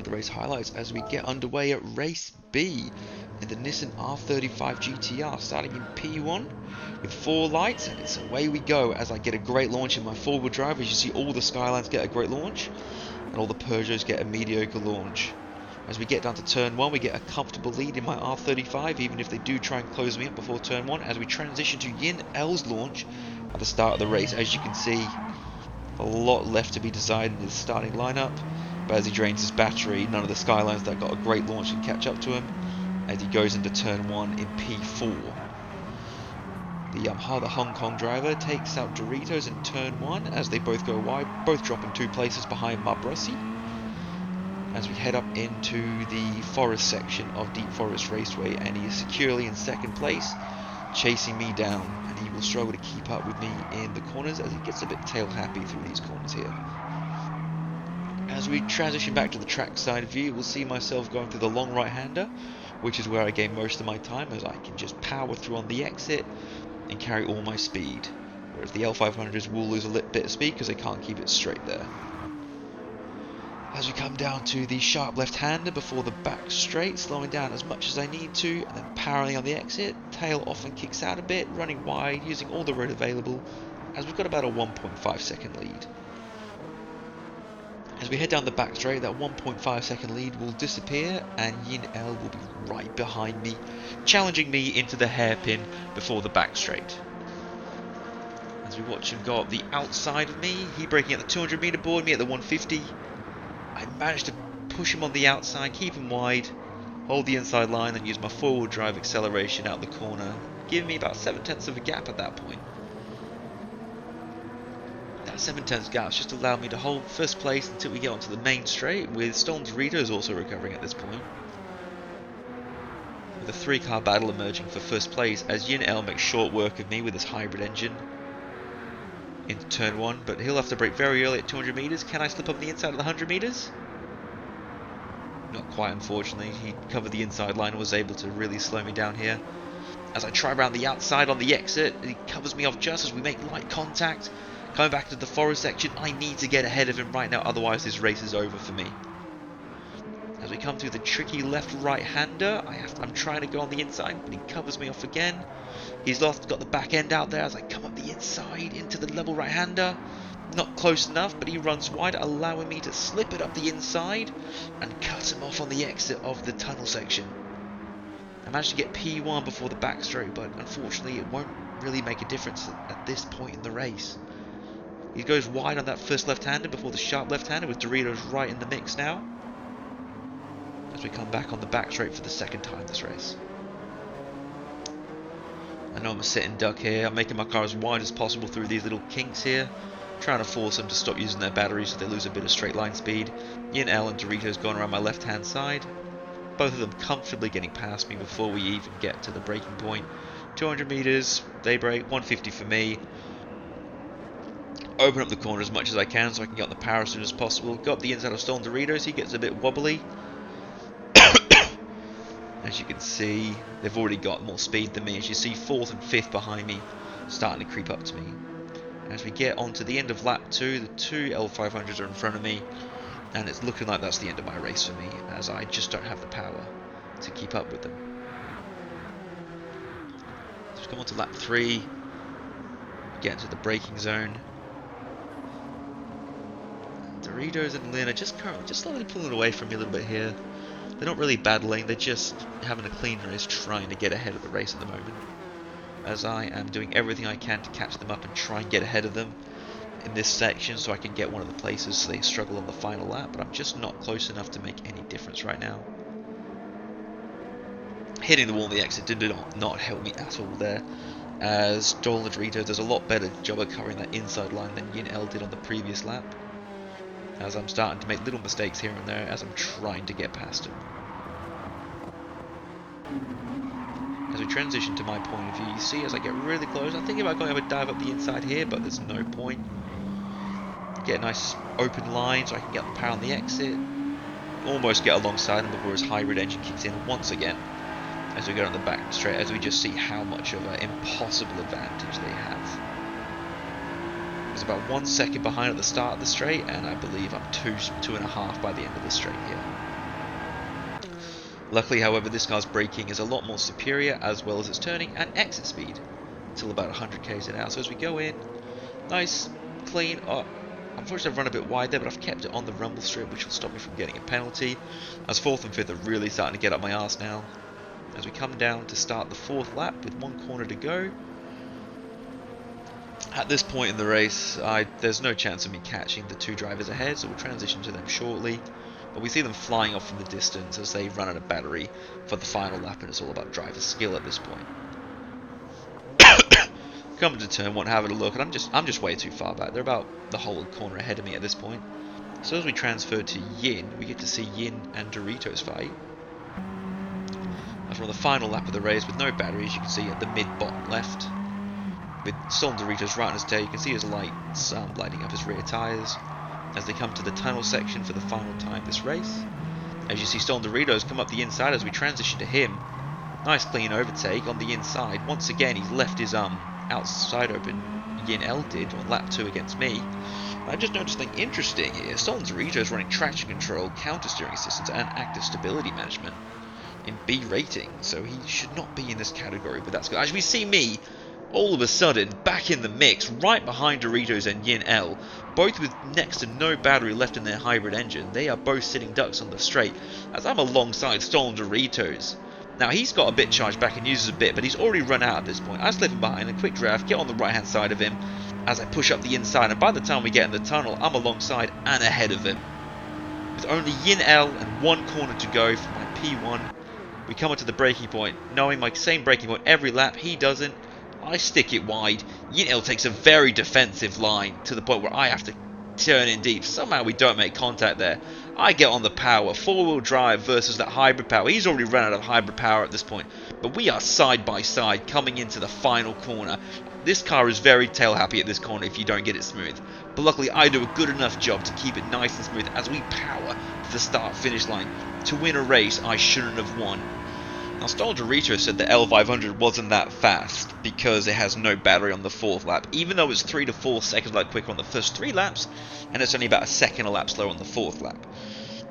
to the race highlights as we get underway at race B in the Nissan R35 GTR, starting in P1 with 4 lights, and it's away we go as I get a great launch in my four-wheel drive. As you see, all the Skylines get a great launch and all the Peugeots get a mediocre launch. As we get down to turn 1, we get a comfortable lead in my R35, even if they do try and close me up before turn 1, as we transition to Yin L's launch at the start of the race. As you can see, a lot left to be decided in his starting lineup, but as he drains his battery, none of the Skylines that got a great launch can catch up to him as he goes into turn 1 in P4. The Yamaha, the Hong Kong driver, takes out Doritos in turn 1 as they both go wide, both dropping 2 places behind Marbrossi. As we head up into the forest section of Deep Forest Raceway, and he is securely in second place, chasing me down, and he will struggle to keep up with me in the corners as he gets a bit tail happy through these corners here. As we transition back to the trackside view, we'll see myself going through the long right-hander, which is where I gain most of my time, as I can just power through on the exit and carry all my speed, whereas the L500s will lose a little bit of speed because they can't keep it straight there. As we come down to the sharp left-hander before the back straight, slowing down as much as I need to, and then powering on the exit, tail often kicks out a bit, running wide, using all the road available, as we've got about a 1.5 second lead. As we head down the back straight, that 1.5 second lead will disappear, and Yin L will be right behind me, challenging me into the hairpin before the back straight. As we watch him go up the outside of me, he braking at the 200 meter board, me at the 150. I managed to push him on the outside, keep him wide, hold the inside line, and use my four-wheel drive acceleration out the corner, giving me about 7/10 of a gap at that point. That 7/10 gap just allowed me to hold first place until we get onto the main straight, with Stolen Doritos also recovering at this point. With a 3-car battle emerging for first place as Yin L makes short work of me with his hybrid engine into turn 1, but he'll have to brake very early at 200 meters. Can I slip up the inside of the 100 meters? Not quite, unfortunately. He covered the inside line and was able to really slow me down here. As I try around the outside on the exit, he covers me off just as we make light contact. Coming back to the forest section, I need to get ahead of him right now, otherwise this race is over for me. As we come through the tricky left-right-hander, I'm trying to go on the inside, but he covers me off again. He's got the back end out there as I come up the inside into the level right-hander. Not close enough, but he runs wide, allowing me to slip it up the inside and cut him off on the exit of the tunnel section. I managed to get P1 before the back straight, but unfortunately it won't really make a difference at this point in the race. He goes wide on that first left-hander before the sharp left-hander, with Doritos right in the mix now, as we come back on the back straight for the second time this race. I know I'm a sitting duck here. I'm making my car as wide as possible through these little kinks here, trying to force them to stop using their batteries so they lose a bit of straight line speed. Yin L and Doritos going around my left hand side, both of them comfortably getting past me before we even get to the braking point. 200 meters, they brake, 150 for me. Open up the corner as much as I can so I can get on the power as soon as possible. Go up the inside of Stolen Doritos, he gets a bit wobbly. As you can see, they've already got more speed than me. As you see, 4th and 5th behind me, starting to creep up to me. As we get onto the end of lap 2, the 2 L500s are in front of me, and it's looking like that's the end of my race for me, as I just don't have the power to keep up with them. So we come on to lap 3, get into the braking zone. Doritos and Lynn are just slowly pulling away from me a little bit here. They're not really battling, they're just having a clean race, trying to get ahead of the race at the moment. As I am doing everything I can to catch them up and try and get ahead of them in this section so I can get one of the places so they struggle on the final lap, but I'm just not close enough to make any difference right now. Hitting the wall on the exit did not help me at all there, as Stolen Doritos does a lot better job of covering that inside line than Yin L did on the previous lap, as I'm starting to make little mistakes here and there as I'm trying to get past him. As we transition to my point of view, you see as I get really close, I'm thinking about going over a dive up the inside here, but there's no point. Get a nice open line so I can get the power on the exit. Almost get alongside him before his hybrid engine kicks in once again as we go on the back straight, as we just see how much of an impossible advantage they have. was about 1 second behind at the start of the straight, and I believe I'm 2.5 by the end of the straight here. Luckily, however, this car's braking is a lot more superior, as well as its turning and exit speed, till about 100 k's an hour. So as we go in, nice, clean. Oh, unfortunately, I've run a bit wide there, but I've kept it on the rumble strip, which will stop me from getting a penalty. As fourth and fifth are really starting to get up my arse now. As we come down to start the fourth lap with 1 corner to go. At this point in the race, there's no chance of me catching the 2 drivers ahead, so we'll transition to them shortly. But we see them flying off from the distance as they run out of battery for the final lap, and it's all about driver skill at this point. Coming to turn 1, having a look, and I'm just way too far back. They're about the whole corner ahead of me at this point. So as we transfer to Yin, we get to see Yin and Doritos fight. After on the final lap of the race with no batteries, you can see at the mid-bottom left, with Stolen Doritos right on his tail, you can see his lights lighting up his rear tyres as they come to the tunnel section for the final time this race. As you see Stolen Doritos come up the inside as we transition to him. Nice clean overtake on the inside. Once again, he's left his outside open. Yin L did on lap 2 against me. I just noticed something interesting here. Stolen Doritos running traction control, counter steering assistance, and active stability management in B rating, so he should not be in this category, but that's good. As we see me, all of a sudden, back in the mix, right behind Doritos and Yin L, both with next to no battery left in their hybrid engine. They are both sitting ducks on the straight, as I'm alongside Stolen Doritos. Now, he's got a bit charged back and uses a bit, but he's already run out at this point. I slip him behind, a quick draft, get on the right-hand side of him, as I push up the inside, and by the time we get in the tunnel, I'm alongside and ahead of him. With only Yin L and 1 corner to go for my P1, we come up to the braking point, knowing my same braking point every lap. He doesn't. I stick it wide. Yin L takes a very defensive line to the point where I have to turn in deep. Somehow we don't make contact there. I get on the power, 4-wheel drive versus that hybrid power. He's already run out of hybrid power at this point, but we are side by side coming into the final corner. This car is very tail happy at this corner if you don't get it smooth, but luckily I do a good enough job to keep it nice and smooth as we power to the start finish line. To win a race I shouldn't have won. Now, Stolen Doritos said the L500 wasn't that fast because it has no battery on the 4th lap, even though it's 3 to 4 seconds quicker on the first 3 laps, and it's only about a second a lap slower on the 4th lap.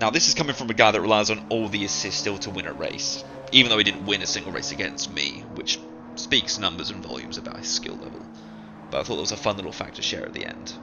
Now, this is coming from a guy that relies on all the assists still to win a race, even though he didn't win a single race against me, which speaks numbers and volumes about his skill level. But I thought that was a fun little fact to share at the end.